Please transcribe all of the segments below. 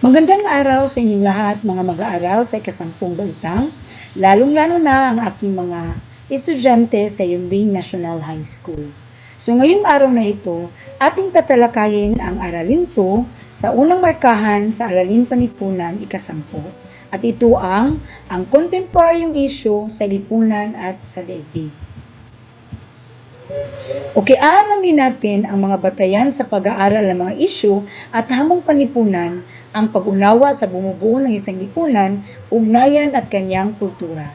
Magandang araw sa inyong lahat, mga mag-aaral sa ikasampung baitang, lalong-lalo na ang aking mga estudyante sa Yumbing National High School. So ngayong araw na ito, ating tatalakayin ang aralin 2 sa unang markahan sa Aralin Panlipunan ikasampu. At ito ang contemporaryong issue sa lipunan at sa daigdig. Okay, aalamin natin ang mga batayan sa pag-aaral ng mga issue at hamong panlipunan, ang pag-unawa sa bumubuo ng isang lipunan, ugnayan at kanyang kultura.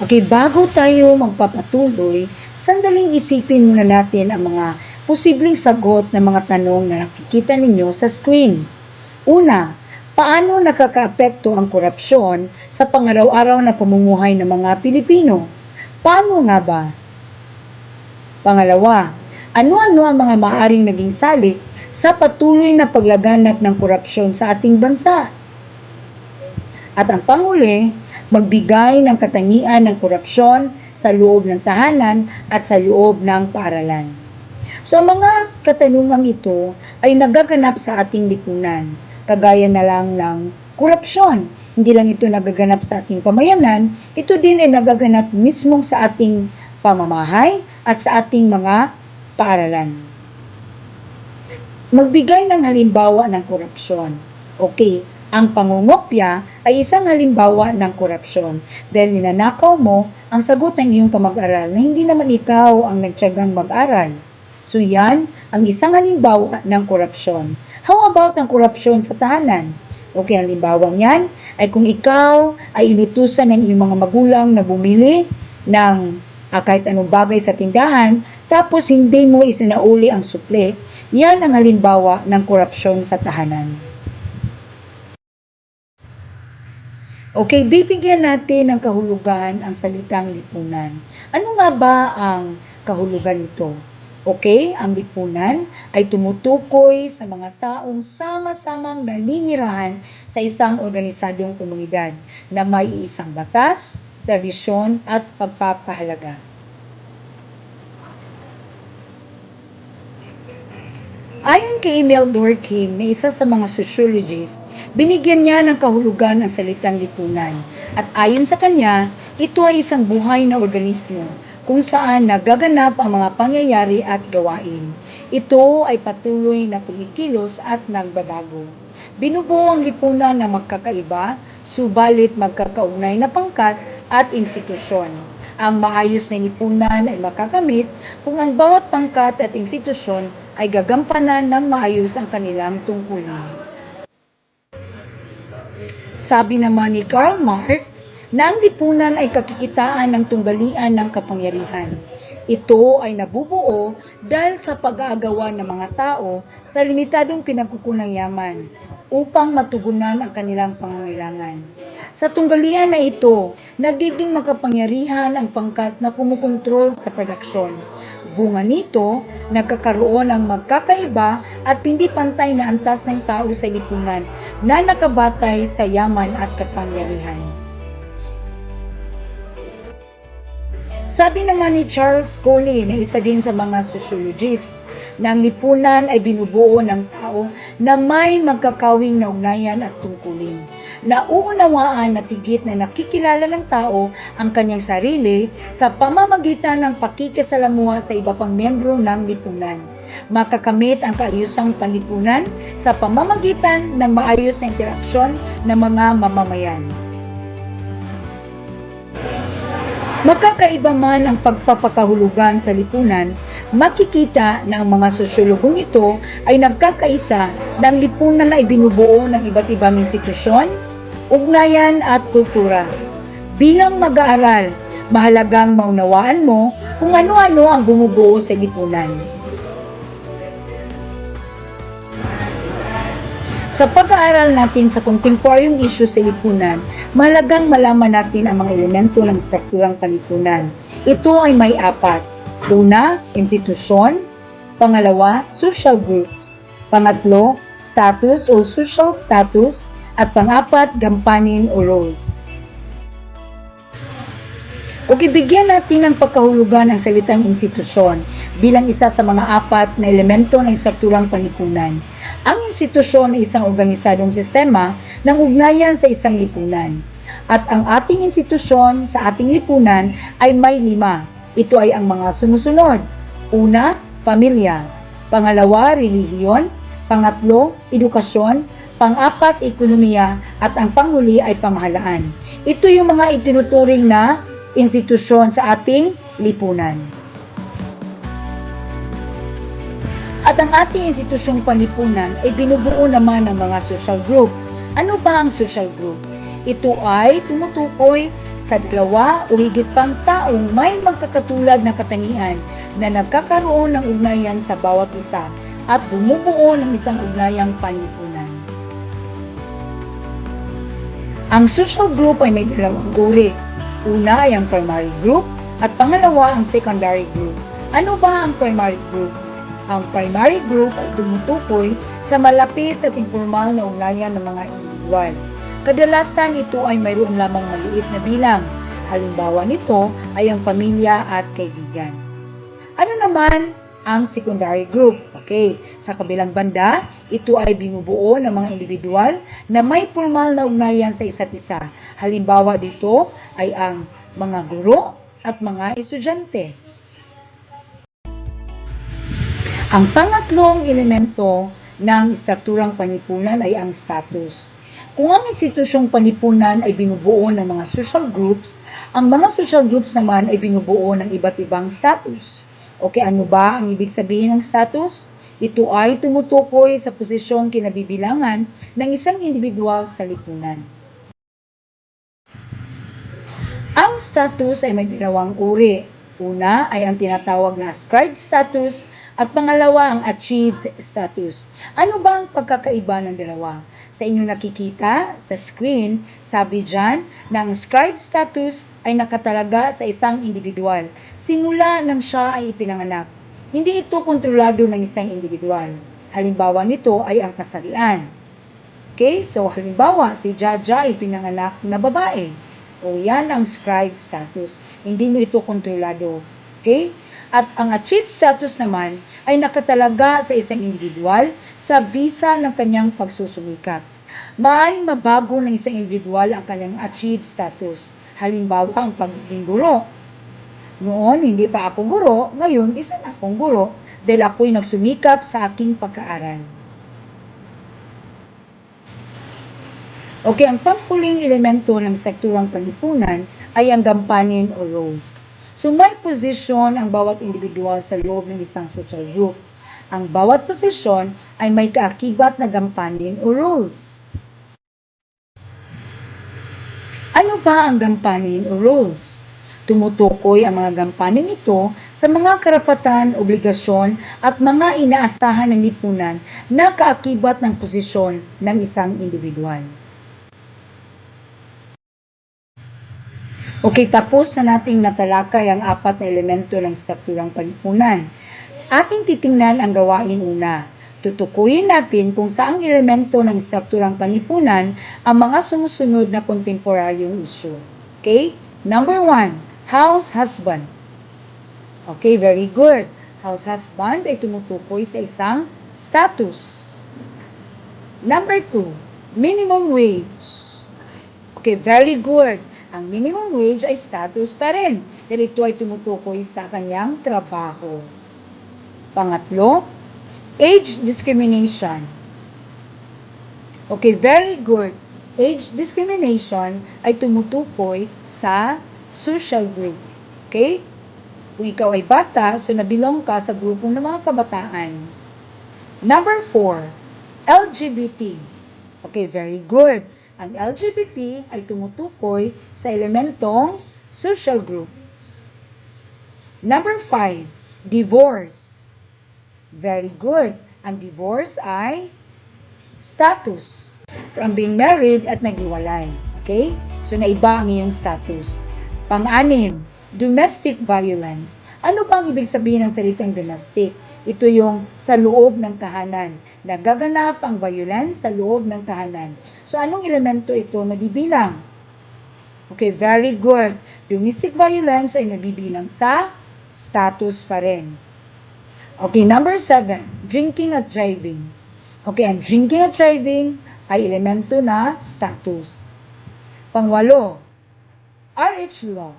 Okay, bago tayo magpapatuloy, sandaling isipin muna natin ang mga posibleng sagot ng mga tanong na nakikita ninyo sa screen. Una, paano nakakaapekto ang korupsyon sa pang-araw-araw na pamumuhay ng mga Pilipino? Paano nga ba? Pangalawa, ano-ano ang mga maaaring naging salik sa patuloy na paglaganap ng korupsyon sa ating bansa? At ang panghuli, magbigay ng katangian ng korupsyon sa loob ng tahanan at sa loob ng paaralan. So, ang mga katanungang ito ay nagaganap sa ating lipunan, kagaya na lang ng korupsyon. Hindi lang ito nagaganap sa ating pamayanan, ito din ay nagaganap mismo sa ating pamamahay at sa ating mga paaralan. Magbigay ng halimbawa ng korupsyon. Okay, ang pangungopya ay isang halimbawa ng korupsyon dahil ninanakaw mo ang sagot ng iyong kamag-aral na hindi naman ikaw ang nagtiyagang mag-aral. So yan ang isang halimbawa ng korupsyon. How about ang korupsyon sa tahanan? Okay, ang halimbawa niyan ay kung ikaw ay inutusan ng iyong mga magulang na bumili ng kahit anong bagay sa tindahan, tapos hindi mo isinauli ang sukle, yan ang halimbawa ng korupsyon sa tahanan. Okay, bibigyan natin ng kahulugan ang salitang lipunan. Ano nga ba ang kahulugan nito? Okay, ang lipunan ay tumutukoy sa mga taong sama-samang naninirahan sa isang organisadong komunidad na may isang batas, tradisyon at pagpapahalaga. Ayon kay Emil Durkheim, na isa sa mga sociologist, binigyan niya ng kahulugan ang salitang lipunan. At ayon sa kanya, ito ay isang buhay na organismo kung saan nagaganap ang mga pangyayari at gawain. Ito ay patuloy na kumikilos at nagbabago. Binubuo ang lipunan ng magkakaiba, subalit magkakaugnay na pangkat at institusyon. Ang maayos na lipunan ay makakamit kung ang bawat pangkat at institusyon ay gagampanan ng maayos ang kanilang tungkulin. Sabi naman ni Karl Marx na ang lipunan ay kakikitaan ng tunggalian ng kapangyarihan. Ito ay nabubuo dahil sa pag-aagawan ng mga tao sa limitadong pinagkukunang yaman upang matugunan ang kanilang pangangailangan. Sa tunggalian na ito, nagiging makapangyarihan ang pangkat na kumukontrol sa produksyon. Bunga nito, nagkakaroon ng magkakaiba at hindi pantay na antas ng tao sa lipunan na nakabatay sa yaman at kapangyarihan. Sabi naman ni Charles Coley, na isa din sa mga sociologist, na ang lipunan ay binubuo ng tao na may magkakawing na ugnayan at tungkulin. Nauunawaan at higit na nakikilala ng tao ang kanyang sarili sa pamamagitan ng pakikisalamuha sa iba pang miyembro ng lipunan. Makakamit ang kaayusang panlipunan sa pamamagitan ng maayos na interaksyon ng mga mamamayan. Magkakaiba man ang pagpapakahulugan sa lipunan, makikita na ang mga sosyologong ito ay nagkakaisa na ang lipunan ay binubuo ng iba't ibang institusyon, ugnayan at kultura. Bilang mag-aaral, mahalagang maunawaan mo kung ano-ano ang bumubuo sa lipunan. Sa pag-aaral natin sa contemporaryong issue sa lipunan, mahalagang malaman natin ang mga elemento ng strukturang panlipunan. Ito ay may 4. Una, institusyon. Pangalawa, social groups. Pangatlo, status o social status. At pang-4, gampanin o roles. Okay, bigyan natin ng pagkahulugan ang salitang institusyon. bilang isa sa mga apat na elemento ng strukturang panlipunan. Ang institusyon ay isang organisadong sistema ng ugnayan sa isang lipunan. At ang ating institusyon sa ating lipunan ay may 5. Ito ay ang mga sumusunod. Una, pamilya. Pangalawa, relihiyon. Pangatlo, edukasyon. Pang-apat, ekonomiya. At ang panghuli ay pamahalaan. Ito yung mga itinuturing na institusyon sa ating lipunan. At ang ating institusyong panlipunan ay binubuo naman ng mga social group. Ano ba ang social group? Ito ay tumutukoy sa 2 o higit pang taong may magkakatulad na katangian na nagkakaroon ng ugnayan sa bawat isa at bumubuo ng isang ugnayang panlipunan. Ang social group ay may 2 uri. Una ay ang primary group at pangalawa ang secondary group. Ano ba ang primary group? Ang primary group ay tumutukoy sa malapit at informal na ugnayan ng mga individual. Kadalasan ito ay mayroon lamang maliit na bilang. Halimbawa nito ay ang pamilya at kaibigan. Ano naman ang secondary group? Okay, sa kabilang banda, ito ay binubuo ng mga individual na may formal na ugnayan sa isa't isa. Halimbawa dito ay ang mga guro at mga estudyante. Ang pangatlong elemento ng strukturang panlipunan ay ang status. Kung ang institusyong panlipunan ay binubuo ng mga social groups, ang mga social groups naman ay binubuo ng iba't ibang status. Okay, ano ba ang ibig sabihin ng status? Ito ay tumutukoy sa posisyong kinabibilangan ng isang individual sa lipunan. Ang status ay may 2 uri. Una ay ang tinatawag na ascribed status at pangalawa ang achieved status. Ano ba ang pagkakaiba ng dalawa? Sa inyong nakikita sa screen, sabi dyan na ang ascribed status ay nakatalaga sa isang individual simula nang siya ay ipinanganak. Hindi ito kontrolado ng isang individual. Halimbawa nito ay ang kasarian. Okay, so halimbawa si Jaja ay pinanganak na babae. O yan ang ascribed status. Hindi mo ito kontrolado. Okay? At ang achieved status naman ay nakatalaga sa isang individual sa bisa ng kanyang pagsusumikap. Maaaring mabago ng isang individual ang kanyang achieved status. Halimbawa, ang pagiging guro. Noon, hindi pa ako guro, ngayon, isa na akong guro dahil ako'y nagsumikap sa aking pagkaaral. Okay, ang panghuling elemento ng strukturang panlipunan ay ang gampanin o roles. So, may posisyon ang bawat individual sa loob ng isang social group. Ang bawat posisyon ay may kaakibat na gampanin o roles. Ano ba ang gampanin o roles? Tumutukoy ang mga gampanin ito sa mga karapatan, obligasyon at mga inaasahan ng lipunan na kaakibat ng posisyon ng isang individual. Okay, tapos na nating natalakay ang 4 na elemento ng strukturang panlipunan. Ating titingnan ang gawain una. Tutukuyin natin kung saang elemento ng strukturang panlipunan ang mga sumusunod na kontemporaryong issue. Okay? Number 1, house husband. Okay, very good. House husband ay tumutukoy sa isang status. Number 2, minimum wage. Okay, very good. Ang minimum wage ay status pa rin. Dahil ito ay tumutukoy sa kanyang trabaho. Pangatlo, age discrimination. Okay, very good. Age discrimination ay tumutukoy sa social group. Okay? Kung ikaw ay bata, so nabilong ka sa grupong ng mga kabataan. Number 4, LGBT. Okay, very good. Ang LGBT ay tumutukoy sa elementong social group. Number 5, divorce. Very good. Ang divorce ay status. From being married at naghiwalay. Okay? So, naiba ang iyong status. Pang-6, domestic violence. Ano ba ang ibig sabihin ng salitang domestic? Ito yung sa loob ng tahanan. Nagaganap ang violence sa loob ng tahanan. So, anong elemento ito nabibilang? Okay, very good. Domestic violence ay nabibilang sa status pa rin. Okay, number 7, drinking at driving. Okay, ang drinking at driving ay elemento na status. Pangwalo, RH law.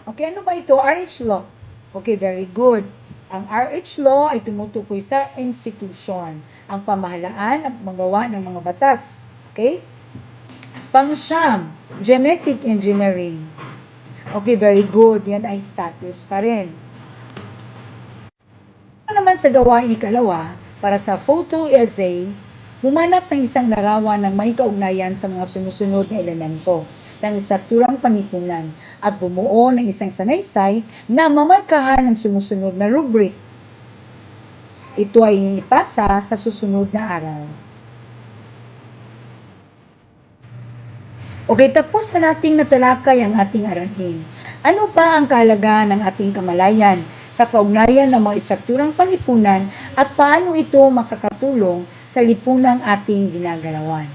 Okay, ano ba ito? RH law. Okay, very good. Ang RH law ay tumutukoy sa institution, ang pamahalaan at magawa ng mga batas. Okay? Pang-siyam, genetic engineering. Okay, very good. Yan ay status pa rin. Naman sa gawain ikalawa, para sa photo essay, humanap ng isang larawan ng may kaugnayan sa mga sumusunod na elemento ng strukturang panlipunan at bumuo ng isang sanaysay na mamarkahan ng sumusunod na rubric. Ito ay ipasa sa susunod na aral. Okay, tapos na nating natalakay ang ating aralin. Ano ba ang kahalagahan ng ating kamalayan sa kaugnayan ng mga istrukturang panlipunan at paano ito makakatulong sa lipunang ating ginagalawan?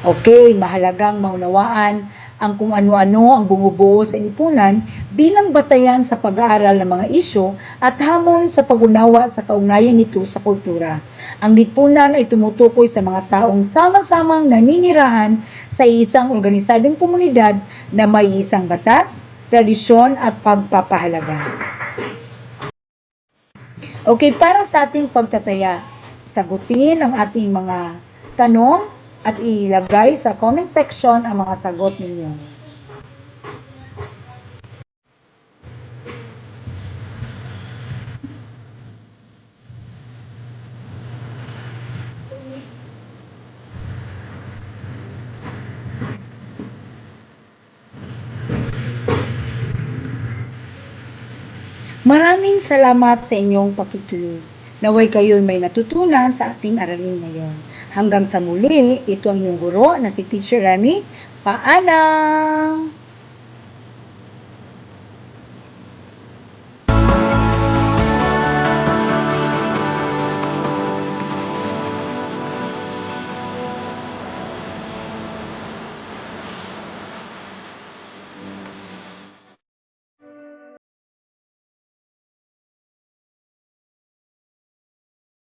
Okay, mahalagang maunawaan ang kung ano-ano ang bumubuo sa lipunan bilang batayan sa pag-aaral ng mga isyu at hamon sa pag-unawa sa kaugnayan nito sa kultura. Ang lipunan ay tumutukoy sa mga taong sama-samang naninirahan sa isang organisadong komunidad na may isang batas, tradisyon at pagpapahalaga. Okay, para sa ating pagtataya, sagutin ang ating mga tanong at ilagay sa comment section ang mga sagot ninyo. Maraming salamat sa inyong pakikinig. Naway kayo'y may natutunan sa ating aralin ngayon. Hanggang sa muli, ito ang inyong guro na si Teacher Remy. Paalam!